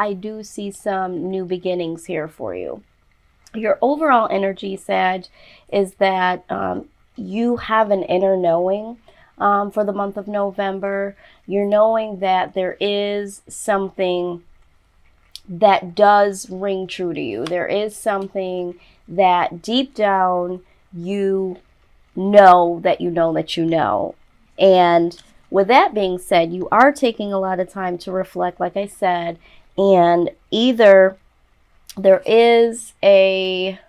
I do see some new beginnings here for you. Your overall energy, Sag, is that you have an inner knowing for the month of November. You're knowing that there is something that does ring true to you. There is something that deep down you know that you know that you know. And with that being said, you are taking a lot of time to reflect, like I said, and either there is a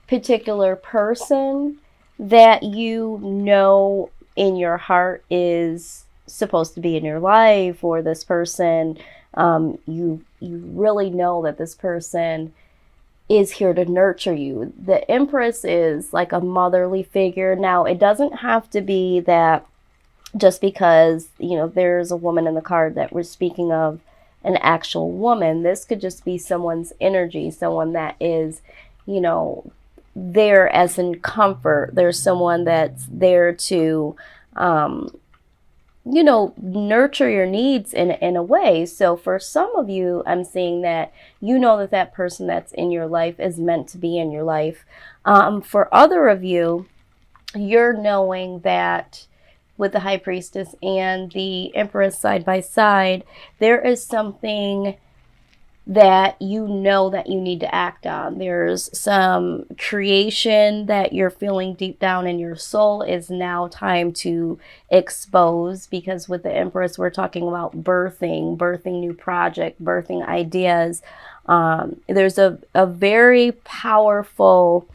particular person that you know in your heart is supposed to be in your life, or this person, you really know that this person is here to nurture you. The Empress is like a motherly figure. Now, it doesn't have to be that just because, there's a woman in the card that we're speaking of, an actual woman. This could just be someone's energy, someone that is, there as in comfort. There's someone that's there to, nurture your needs in a way. So for some of you, I'm seeing that that person that's in your life is meant to be in your life. For other of you, you're knowing that with the High Priestess and the Empress side by side, there is something that that you need to act on. There's some creation that you're feeling deep down in your soul is now time to expose, because with the Empress, we're talking about birthing new project, birthing ideas. There's a very powerful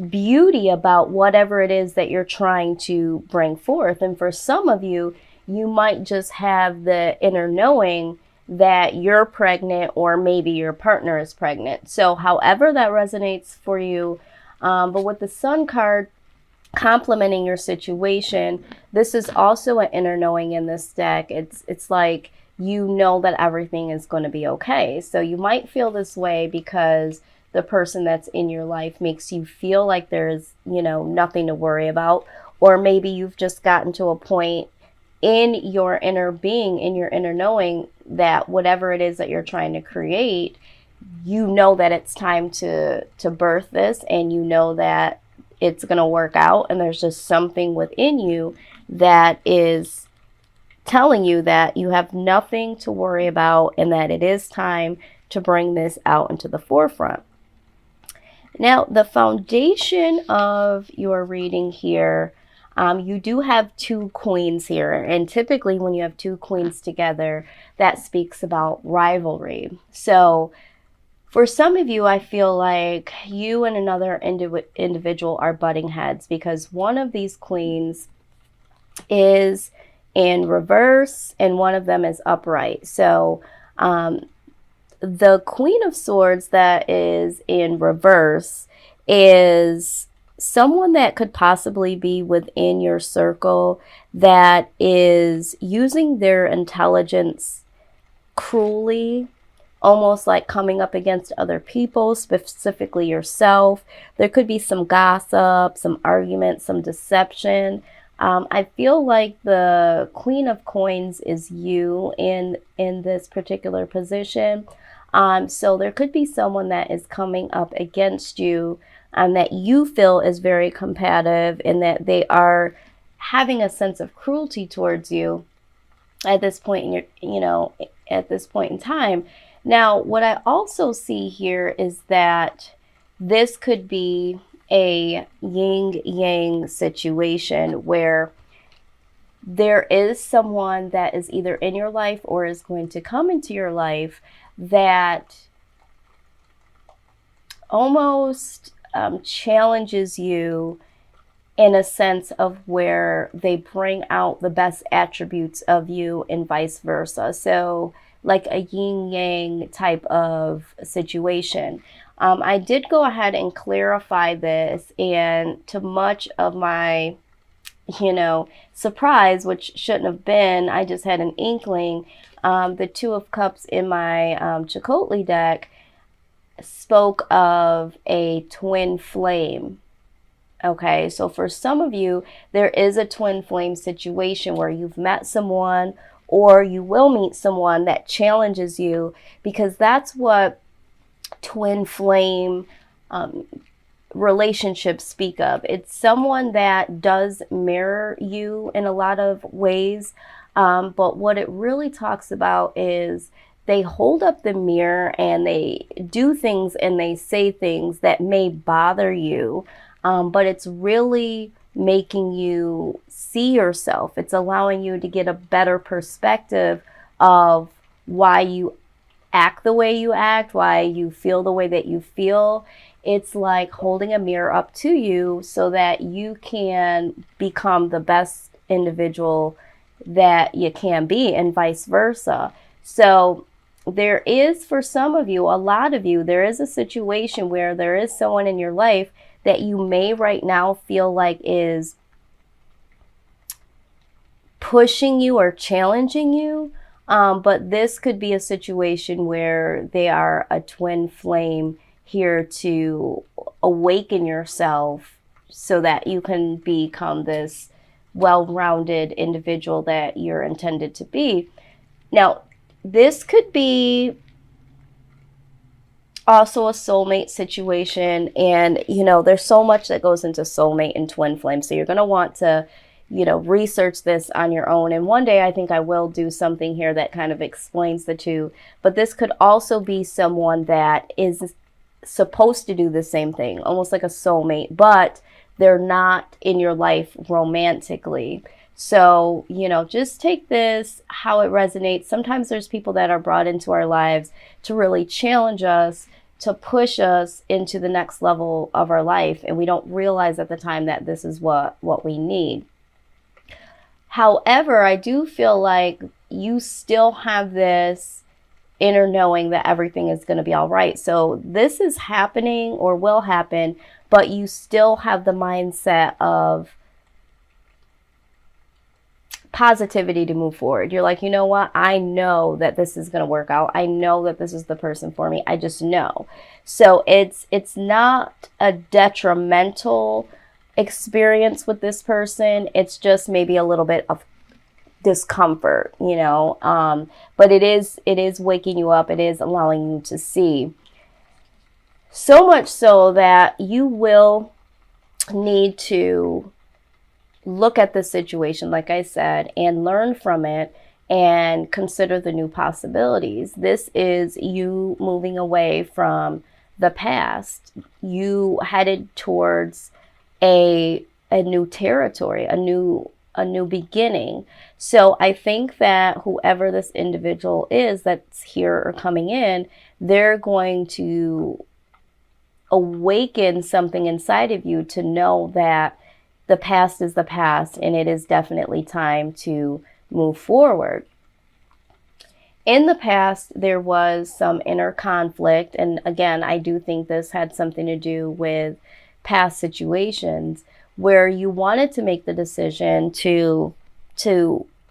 beauty about whatever it is that you're trying to bring forth. And for some of you, you might just have the inner knowing that you're pregnant, or maybe your partner is pregnant. So however that resonates for you, but with the Sun card complementing your situation, this is also an inner knowing in this deck. It's like that everything is going to be okay. So you might feel this way because the person that's in your life makes you feel like there's, nothing to worry about. Or maybe you've just gotten to a point in your inner being, in your inner knowing, that whatever it is that you're trying to create, that it's time to birth this, and that it's going to work out. And there's just something within you that is telling you that you have nothing to worry about, and that it is time to bring this out into the forefront. Now, the foundation of your reading here, you do have two queens here. And typically when you have two queens together, that speaks about rivalry. So for some of you, I feel like you and another individual are butting heads, because one of these queens is in reverse and one of them is upright. So the Queen of Swords that is in reverse is someone that could possibly be within your circle that is using their intelligence cruelly, almost like coming up against other people, specifically yourself. There could be some gossip, some argument, some deception. I feel like the Queen of Coins is you in this particular position. So there could be someone that is coming up against you, that you feel is very combative, and that they are having a sense of cruelty towards you at this point in at this point in time. Now, what I also see here is that this could be a yin-yang situation where there is someone that is either in your life or is going to come into your life that almost challenges you in a sense of where they bring out the best attributes of you and vice versa. So like a yin-yang type of situation. I did go ahead and clarify this, and to much of my surprise, which shouldn't have been, I just had an inkling. The Two of Cups in my Chakotay deck spoke of a twin flame. Okay, so for some of you, there is a twin flame situation where you've met someone, or you will meet someone that challenges you, because that's what twin flame relationships speak of. It's someone that does mirror you in a lot of ways, but what it really talks about is they hold up the mirror and they do things and they say things that may bother you, but it's really making you see yourself. It's allowing you to get a better perspective of why you act the way you act, why you feel the way that you feel. It's like holding a mirror up to you so that you can become the best individual that you can be, and vice versa. So there is, for some of you, a lot of you, there is a situation where there is someone in your life that you may right now feel like is pushing you or challenging you. But this could be a situation where they are a twin flame here to awaken yourself so that you can become this well-rounded individual that you're intended to be. Now, this could be also a soulmate situation, and there's so much that goes into soulmate and twin flame, so you're going to want to research this on your own. And one day I think I will do something here that kind of explains the two. But this could also be someone that is supposed to do the same thing, almost like a soulmate, but they're not in your life romantically. So, just take this how it resonates. Sometimes there's people that are brought into our lives to really challenge us, to push us into the next level of our life. And we don't realize at the time that this is what we need. However, I do feel like you still have this inner knowing that everything is going to be all right. So this is happening or will happen, but you still have the mindset of positivity to move forward. You're like, you know what? I know that this is going to work out. I know that this is the person for me. I just know. So it's not a detrimental experience with this person. It's just maybe a little bit of discomfort, but it is waking you up. It is allowing you to see, so much so that you will need to look at the situation, like I said, and learn from it and consider the new possibilities. This is you moving away from the past. You headed towards a new territory, a new beginning. So I think that whoever this individual is that's here or coming in, they're going to awaken something inside of you to know that the past is the past and it is definitely time to move forward. In the past, there was some inner conflict. And again, I do think this had something to do with past situations where you wanted to make the decision to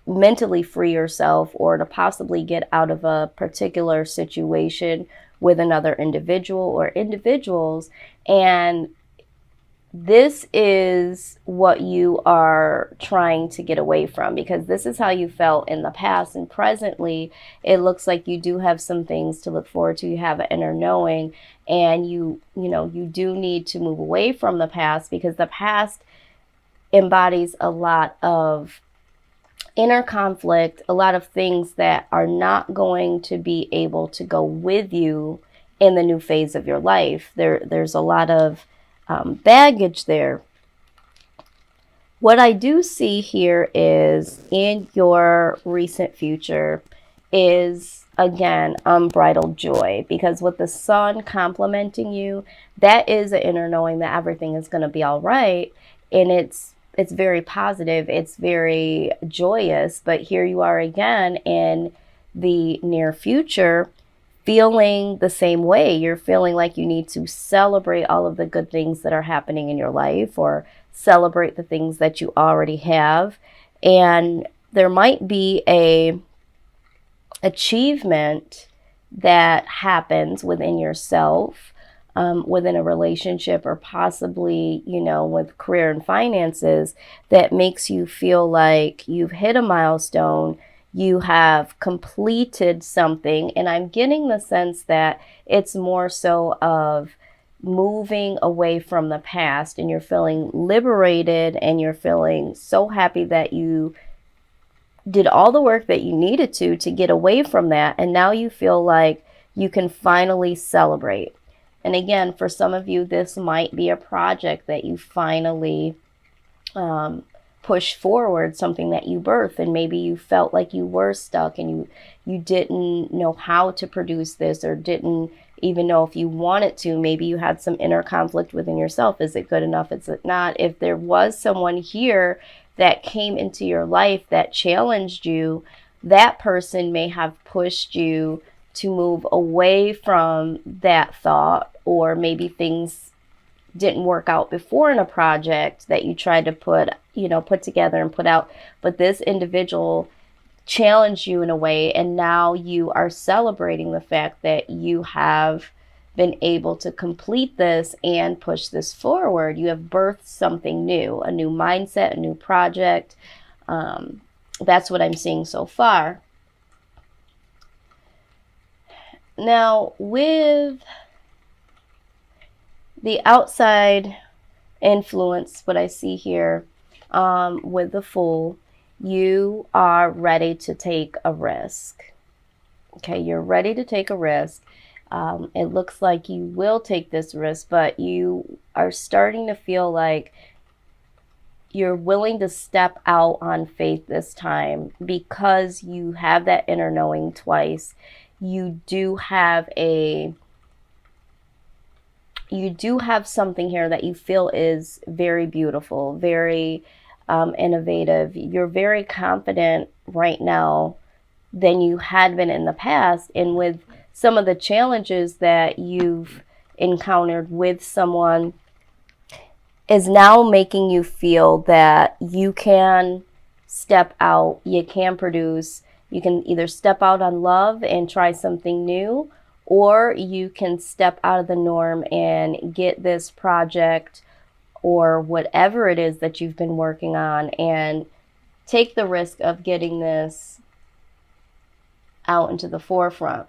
mentally free yourself or to possibly get out of a particular situation with another individual or individuals. And this is what you are trying to get away from, because this is how you felt in the past. And presently, it looks like you do have some things to look forward to. You have an inner knowing, and you do need to move away from the past, because the past embodies a lot of inner conflict, a lot of things that are not going to be able to go with you in the new phase of your life. There's a lot of baggage there. What I do see here is in your recent future is, again, unbridled joy, because with the sun complementing you, that is an inner knowing that everything is going to be all right. And it's very positive. It's very joyous. But here you are again in the near future, feeling the same way. You're feeling like you need to celebrate all of the good things that are happening in your life, or celebrate the things that you already have. And there might be a achievement that happens within yourself, within a relationship, or possibly, with career and finances, that makes you feel like you've hit a milestone. you have completed something. And I'm getting the sense that it's more so of moving away from the past, and you're feeling liberated, and you're feeling so happy that you did all the work that you needed to get away from that. And now you feel like you can finally celebrate. And again, for some of you, this might be a project that you finally push forward, something that you birthed, and maybe you felt like you were stuck and you didn't know how to produce this, or didn't even know if you wanted to. Maybe you had some inner conflict within yourself. Is it good enough? Is it not? If there was someone here that came into your life that challenged you, that person may have pushed you to move away from that thought, or maybe things didn't work out before in a project that you tried to put together and put out. But this individual challenged you in a way, and now you are celebrating the fact that you have been able to complete this and push this forward. You have birthed something new, a new mindset, a new project. That's what I'm seeing so far. Now, with the outside influence, what I see here with the Fool, you are ready to take a risk. Okay, you're ready to take a risk. It looks like you will take this risk, but you are starting to feel like you're willing to step out on faith this time, because you have that inner knowing twice. You do have something here that you feel is very beautiful, very innovative. You're very confident right now than you had been in the past. And with some of the challenges that you've encountered with someone is now making you feel that you can step out, you can produce, you can either step out on love and try something new, or you can step out of the norm and get this project or whatever it is that you've been working on and take the risk of getting this out into the forefront.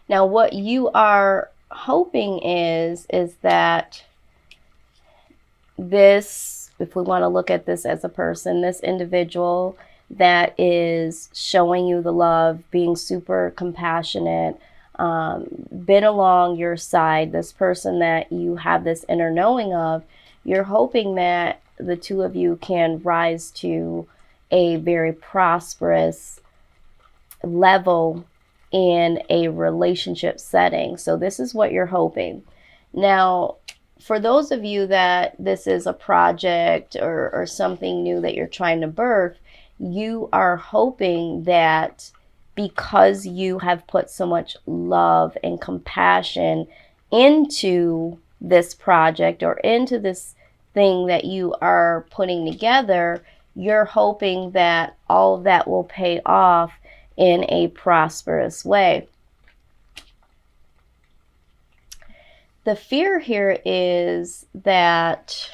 Now, what you are hoping is that this, if we want to look at this as a person, this individual that is showing you the love, being super compassionate, been along your side, this person that you have this inner knowing of, you're hoping that the two of you can rise to a very prosperous level in a relationship setting. So this is what you're hoping. Now, for those of you that this is a project or something new that you're trying to birth, you are hoping that because you have put so much love and compassion into this project or into this thing that you are putting together, you're hoping that all of that will pay off in a prosperous way. The fear here is that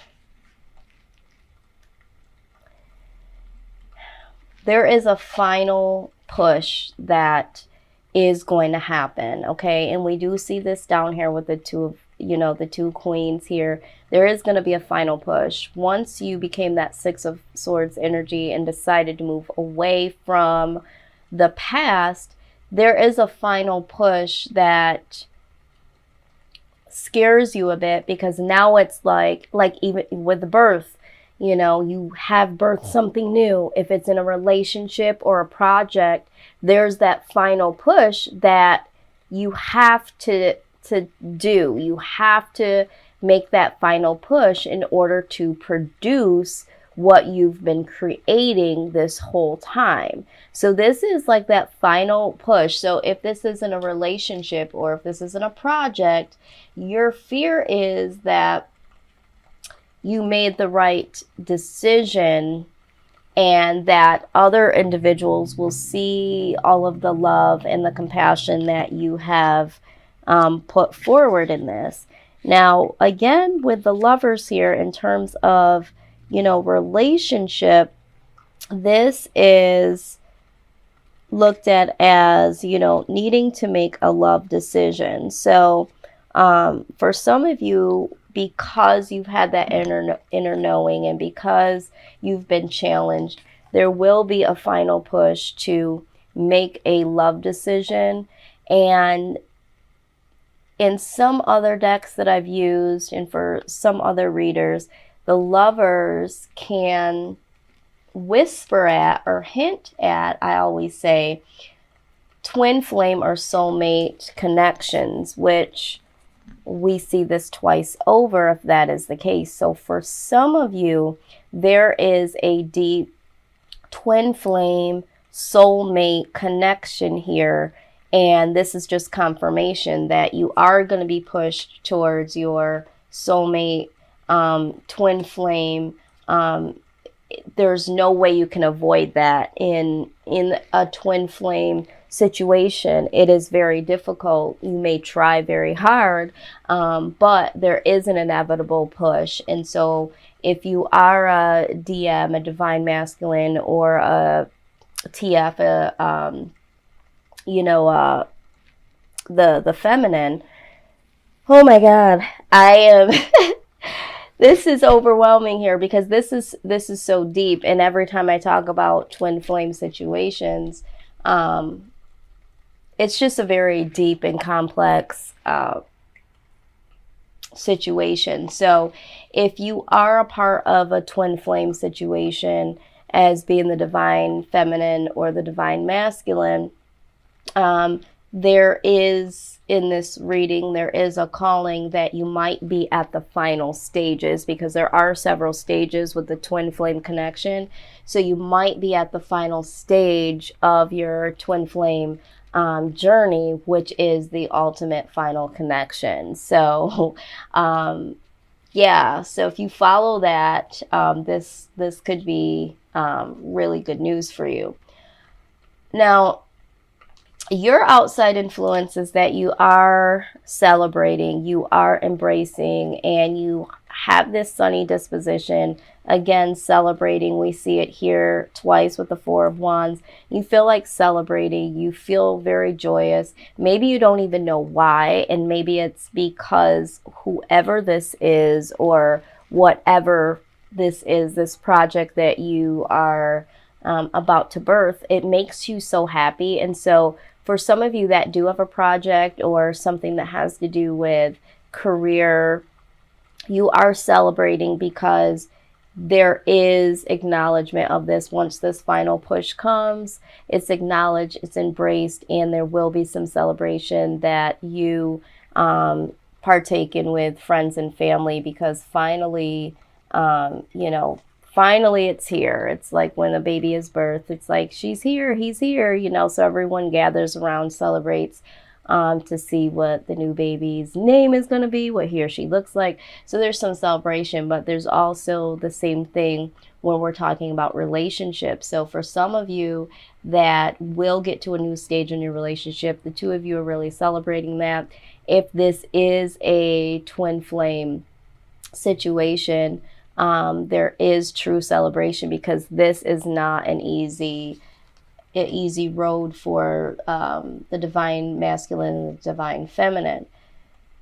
there is a final push that is going to happen, okay? And we do see this down here with the two queens here. There is going to be a final push. Once you became that Six of Swords energy and decided to move away from the past, there is a final push that scares you a bit, because now it's like even with birth, you have birthed something new. If it's in a relationship or a project, there's that final push that you have to do. You have to make that final push in order to produce what you've been creating this whole time. So this is like that final push. So if this isn't a relationship or if this isn't a project, your fear is that you made the right decision and that other individuals will see all of the love and the compassion that you have put forward in this. Now, again, with the Lovers here, in terms of, relationship, This is looked at as, needing to make a love decision. So for some of you, because you've had that inner knowing and because you've been challenged, there will be a final push to make a love decision. And in some other decks that I've used and for some other readers, the lovers can whisper at or hint at, I always say, twin flame or soulmate connections, which we see this twice over if that is the case. So for some of you, there is a deep twin flame soulmate connection here. And this is just confirmation that you are going to be pushed towards your soulmate, twin flame. There's no way you can avoid that in a twin flame situation. It is very difficult. You may try very hard, but there is an inevitable push. And so if you are a DM, a divine masculine, or a TF, the feminine, oh my God, I am this is overwhelming here because this is so deep. And every time I talk about twin flame situations, it's just a very deep and complex situation. So if you are a part of a twin flame situation as being the divine feminine or the divine masculine, there is, in this reading, there is a calling that you might be at the final stages, because there are several stages with the twin flame connection. So you might be at the final stage of your twin flame journey, which is the ultimate final connection. So yeah, so if you follow that, this could be really good news for you. Now, your outside influences that you are celebrating, you are embracing, and you have this sunny disposition. Again, celebrating, we see it here twice with the Four of Wands. You feel like celebrating, you feel very joyous. Maybe you don't even know why, and maybe it's because whoever this is or whatever this is, this project that you are about to birth, it makes you so happy. And so for some of you that do have a project or something that has to do with career, you are celebrating because there is acknowledgement of this. Once this final push comes, it's acknowledged, it's embraced, and there will be some celebration that you partake in with friends and family, because finally, finally it's here. It's like when a baby is birthed, it's like she's here, he's here, so everyone gathers around, celebrates to see what the new baby's name is going to be, what he or she looks like. So there's some celebration, but there's also the same thing when we're talking about relationships. So for some of you that will get to a new stage in your relationship, the two of you are really celebrating that. If this is a twin flame situation, there is true celebration, because this is not an easy road for the divine masculine and the divine feminine.